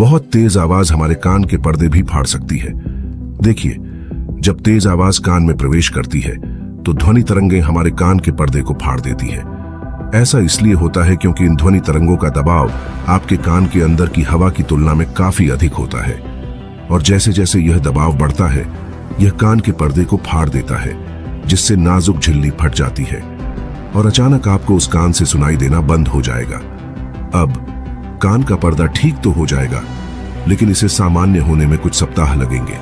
बहुत तेज आवाज हमारे कान के पर्दे भी फाड़ सकती है। देखिए, जब तेज आवाज कान में प्रवेश करती है तो ध्वनि तरंगें हमारे कान के पर्दे को फाड़ देती है। ऐसा इसलिए होता है क्योंकि इन ध्वनि तरंगों का दबाव आपके कान के अंदर की हवा की तुलना में काफी अधिक होता है, और जैसे जैसे यह दबाव बढ़ता है यह कान के पर्दे को फाड़ देता है, जिससे नाजुक झिल्ली फट जाती है और अचानक आपको उस कान से सुनाई देना बंद हो जाएगा। अब कान का पर्दा ठीक तो हो जाएगा, लेकिन इसे सामान्य होने में कुछ सप्ताह लगेंगे।